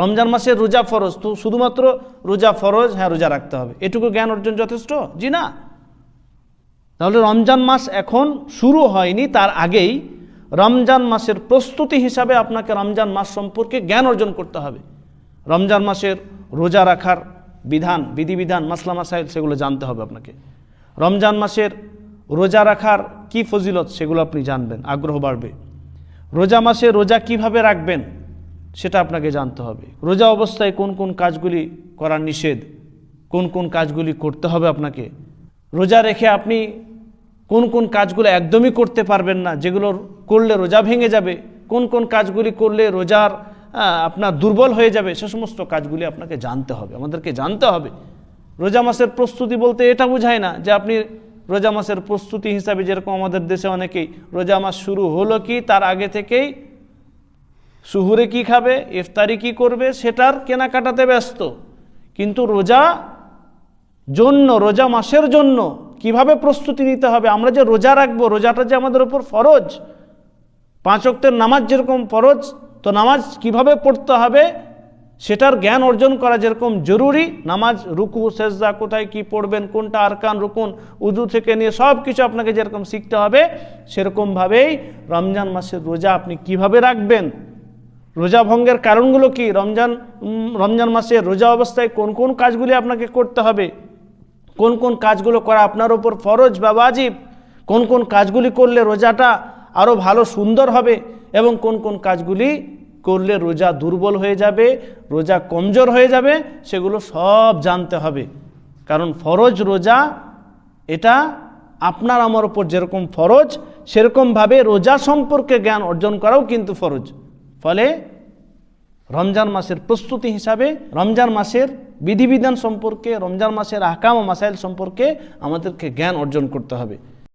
রমজান মাসের রোজা ফরজ, তো শুধুমাত্র রোজা ফরজ, হ্যাঁ রোজা রাখতে হবে, এটুকু জ্ঞান অর্জন যথেষ্ট? জি না। তাহলে রমজান মাস এখন শুরু হয়নি, তার আগেই রমজান মাসের প্রস্তুতি হিসাবে আপনাকে রমজান মাস সম্পর্কে জ্ঞান অর্জন করতে হবে। রমজান মাসের রোজা রাখার বিধান, বিধিবিধান, মাসলা মাসাইল সেগুলো জানতে হবে আপনাকে। রমজান মাসের রোজা রাখার কি ফজিলত সেগুলো আপনি জানবেন, আগ্রহ বাড়বে। রোজা মাসে রোজা কিভাবে রাখবেন সেটা আপনাকে জানতে হবে। রোজা অবস্থায় কোন কোন কাজগুলি করা নিষেধ, কোন কোন কাজগুলি করতে হবে আপনাকে। রোজা রেখে আপনি কোন কোন কাজগুলো একদমই করতে পারবেন না, যেগুলো করলে রোজা ভেঙে যাবে, কোন কোন কাজগুলি করলে রোজার আপনার দুর্বল হয়ে যাবে, সে সমস্ত কাজগুলি আপনাকে জানতে হবে, আমাদেরকে জানতে হবে। রোজা মাসের প্রস্তুতি বলতে এটা বোঝায় না যে আপনি রোজা মাসের প্রস্তুতি হিসাবে, যেরকম আমাদের দেশে অনেকেই রোজা মাস শুরু হলো কি তার আগে থেকেই সুহুরে কি খাবে, ইফতারি কি করবে সেটার কেনাকাটাতে ব্যস্ত। কিন্তু রোজা মাসের জন্য কিভাবে প্রস্তুতি নিতে হবে, আমরা যে রোজা রাখবো, রোজাটা যে আমাদের উপর ফরজ, 5 ওয়াক্তের নামাজ যেরকম ফরজ, তো নামাজ কিভাবে পড়তে হবে সেটার জ্ঞান অর্জন করা যেরকম জরুরি, নামাজ রুকু সেজদা কোথায় কি পড়বেন, কোনটা আরকান রুকুন, উযু থেকে নিয়ে সব কিছু আপনাকে যেরকম শিখতে হবে, সেরকমভাবেই রমজান মাসের রোজা আপনি কিভাবে রাখবেন, রোজা ভঙ্গের কারণগুলো কি, রমজান মাসে রোজা অবস্থায় কোন কোন কাজগুলি আপনাকে করতে হবে, কোন কোন কাজগুলো করা আপনার উপর ফরজ বা ওয়াজিব, কোন কোন কাজগুলি করলে রোজাটা আরও ভালো সুন্দর হবে, এবং কোন কোন কাজগুলি করলে রোজা দুর্বল হয়ে যাবে, রোজা কমজোর হয়ে যাবে, সেগুলো সব জানতে হবে। কারণ ফরজ রোজা এটা আপনার আমার উপর যেরকম ফরজ, সেরকমভাবে রোজা সম্পর্কে জ্ঞান অর্জন করাও কিন্তু ফরজ। ফলে রমজান মাসের প্রস্তুতি হিসাবে রমজান মাসের বিধিবিধান সম্পর্কে, রমজান মাসের আহকাম ও মাসাইল সম্পর্কে আমাদেরকে জ্ঞান অর্জন করতে হবে।